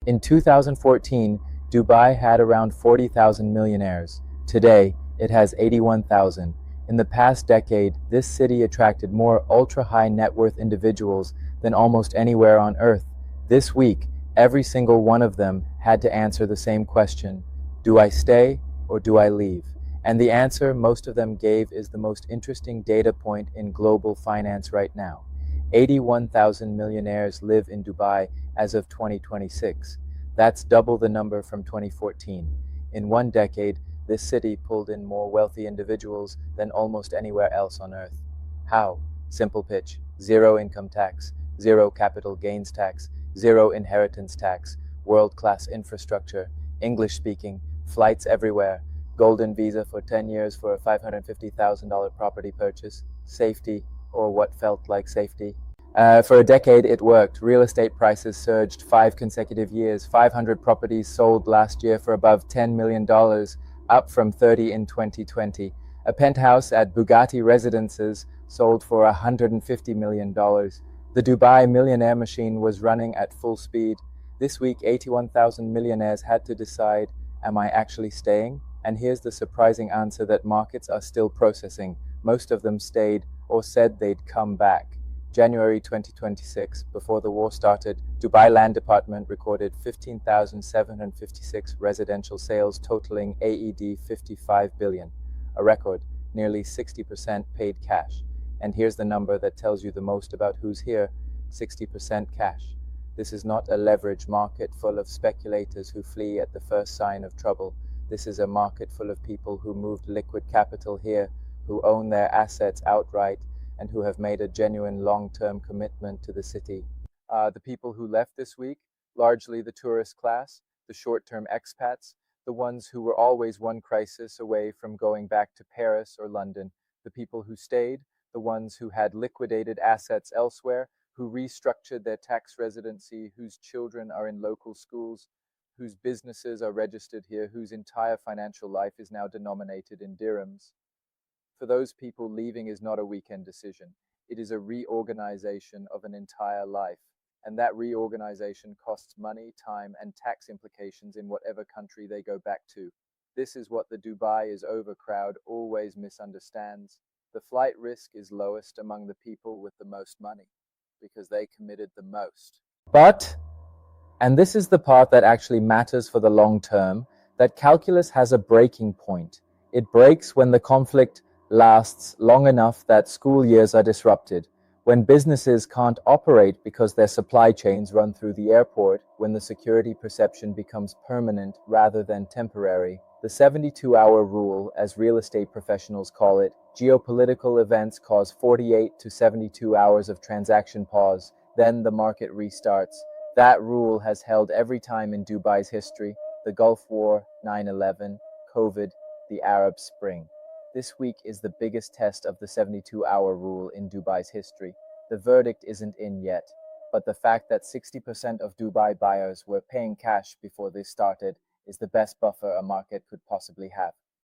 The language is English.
In 2014, Dubai had around 40,000 millionaires. Today, it has 81,000. In the past decade, this city attracted more ultra-high net worth individuals than almost anywhere on earth. This week, every single one of them had to answer the same question: do I stay or do I leave? And the answer most of them gave is the most interesting data point in global finance right now. 81,000 millionaires live in Dubai as of 2026. That's double the number from 2014. In one decade, this city pulled in more wealthy individuals than almost anywhere else on earth. How? Simple pitch: zero income tax, zero capital gains tax, zero inheritance tax, world-class infrastructure, English speaking, flights everywhere, golden visa for 10 years for a $550,000 property purchase, safety, or what felt like safety. For a decade, it worked. Real estate prices surged 5 consecutive years. 500 properties sold last year for above $10 million, up from 30 in 2020. A penthouse at Bugatti Residences sold for $150 million. The Dubai Millionaire machine was running at full speed. This week, 81,000 millionaires had to decide, am I actually staying? And here's the surprising answer that markets are still processing. Most of them stayed or said they'd come back. January 2026, before the war started, Dubai Land Department recorded 15,756 residential sales totaling AED 55 billion, a record. Nearly 60% paid cash. And here's the number that tells you the most about who's here: 60% cash. This is not a leverage market full of speculators who flee at the first sign of trouble. This is a market full of people who moved liquid capital here, who own their assets outright, and who have made a genuine long-term commitment to the city. The people who left this week, largely the tourist class, the short-term expats, the ones who were always one crisis away from going back to Paris or London. The people who stayed, the ones who had liquidated assets elsewhere, who restructured their tax residency, whose children are in local schools, whose businesses are registered here, whose entire financial life is now denominated in dirhams. For those people, leaving is not a weekend decision. It is a reorganization of an entire life. And that reorganization costs money, time, and tax implications in whatever country they go back to. This is what the Dubai is over crowd always misunderstands. The flight risk is lowest among the people with the most money, because they committed the most. But, and this is the part that actually matters for the long term, that calculus has a breaking point. It breaks when the conflict lasts long enough that school years are disrupted, when businesses can't operate because their supply chains run through the airport, when the security perception becomes permanent rather than temporary. The 72-hour rule, as real estate professionals call it, geopolitical events cause 48 to 72 hours of transaction pause, then the market restarts. That rule has held every time in Dubai's history: the Gulf War, 9/11, COVID, the Arab Spring. This week is the biggest test of the 72-hour rule in Dubai's history. The verdict isn't in yet, but the fact that 60% of Dubai buyers were paying cash before this started is the best buffer a market could possibly have.